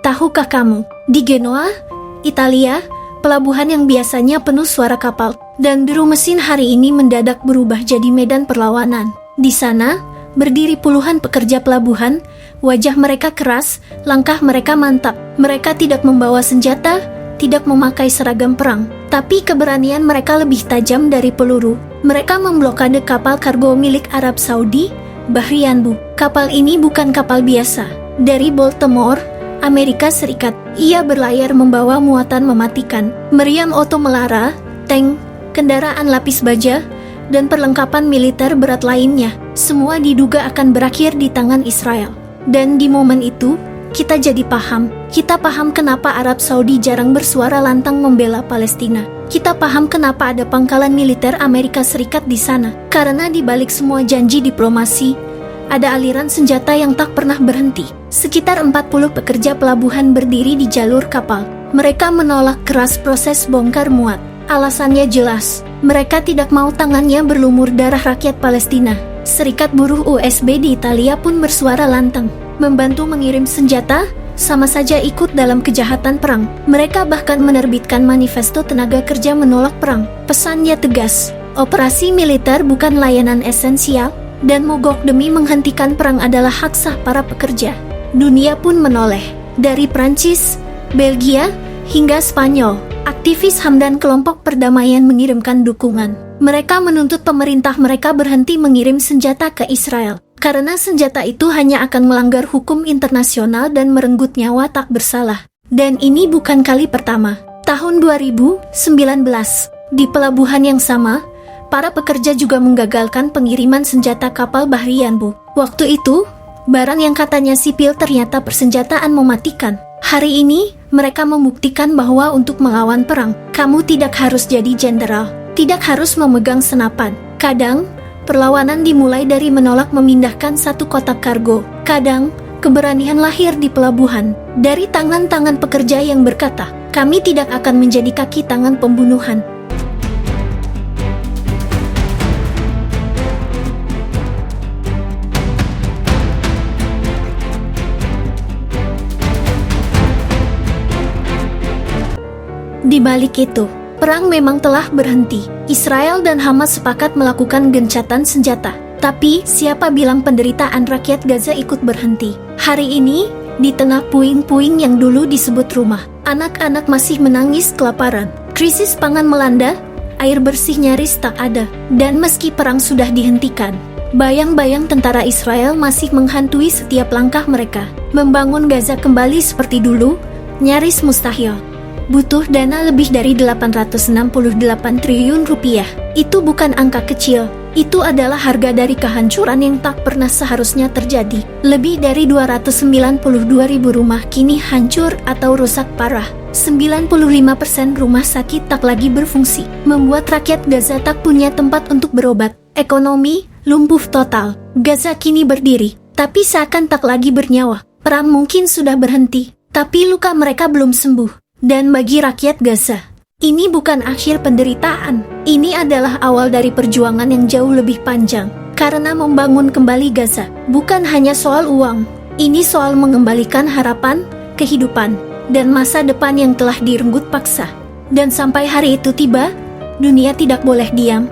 Tahukah kamu, di Genoa, Italia, pelabuhan yang biasanya penuh suara kapal dan deru mesin hari ini mendadak berubah jadi medan perlawanan. Di sana, berdiri puluhan pekerja pelabuhan, wajah mereka keras, langkah mereka mantap. Mereka tidak membawa senjata, tidak memakai seragam perang, tapi keberanian mereka lebih tajam dari peluru. Mereka memblokade kapal kargo milik Arab Saudi, Bahri Yanbu. Kapal ini bukan kapal biasa. Dari Baltimore, Amerika Serikat, ia berlayar membawa muatan mematikan, meriam oto melara, tank, kendaraan lapis baja, dan perlengkapan militer berat lainnya. Semua diduga akan berakhir di tangan Israel. Dan di momen itu, kita jadi paham. Kita paham kenapa Arab Saudi jarang bersuara lantang membela Palestina. Kita paham kenapa ada pangkalan militer Amerika Serikat di sana. Karena di balik semua janji diplomasi, ada aliran senjata yang tak pernah berhenti. Sekitar 40 pekerja pelabuhan berdiri di jalur kapal. Mereka menolak keras proses bongkar muat. Alasannya jelas, mereka tidak mau tangannya berlumur darah rakyat Palestina. Serikat Buruh USB di Italia pun bersuara lantang. Membantu mengirim senjata, sama saja ikut dalam kejahatan perang. Mereka bahkan menerbitkan manifesto tenaga kerja menolak perang. Pesannya tegas, operasi militer bukan layanan esensial, dan mogok demi menghentikan perang adalah hak sah para pekerja. Dunia pun menoleh. Dari Prancis, Belgia, hingga Spanyol, aktivis HAM dan kelompok perdamaian mengirimkan dukungan. Mereka menuntut pemerintah mereka berhenti mengirim senjata ke Israel, karena senjata itu hanya akan melanggar hukum internasional dan merenggut nyawa tak bersalah. Dan ini bukan kali pertama. Tahun 2019, di pelabuhan yang sama, para pekerja juga menggagalkan pengiriman senjata kapal Bahri Yanbu. Waktu itu, barang yang katanya sipil ternyata persenjataan mematikan. Hari ini, mereka membuktikan bahwa untuk melawan perang, kamu tidak harus jadi jenderal, tidak harus memegang senapan. Kadang, perlawanan dimulai dari menolak memindahkan satu kotak kargo. Kadang, keberanian lahir di pelabuhan, dari tangan-tangan pekerja yang berkata, kami tidak akan menjadi kaki tangan pembunuhan. Di balik itu, perang memang telah berhenti. Israel dan Hamas sepakat melakukan gencatan senjata. Tapi, siapa bilang penderitaan rakyat Gaza ikut berhenti? Hari ini, di tengah puing-puing yang dulu disebut rumah, anak-anak masih menangis kelaparan. Krisis pangan melanda, air bersih nyaris tak ada. Dan meski perang sudah dihentikan, bayang-bayang tentara Israel masih menghantui setiap langkah mereka. Membangun Gaza kembali seperti dulu, nyaris mustahil. Butuh dana lebih dari 868 triliun rupiah. Itu bukan angka kecil. Itu adalah harga dari kehancuran yang tak pernah seharusnya terjadi. Lebih dari 292 ribu rumah kini hancur atau rusak parah. 95% rumah sakit tak lagi berfungsi, membuat rakyat Gaza tak punya tempat untuk berobat. Ekonomi lumpuh total. Gaza kini berdiri, tapi seakan tak lagi bernyawa. Perang mungkin sudah berhenti, tapi luka mereka belum sembuh. Dan bagi rakyat Gaza, ini bukan akhir penderitaan. Ini adalah awal dari perjuangan yang jauh lebih panjang. Karena membangun kembali Gaza bukan hanya soal uang. Ini soal mengembalikan harapan, kehidupan, dan masa depan yang telah direnggut paksa. Dan sampai hari itu tiba, dunia tidak boleh diam.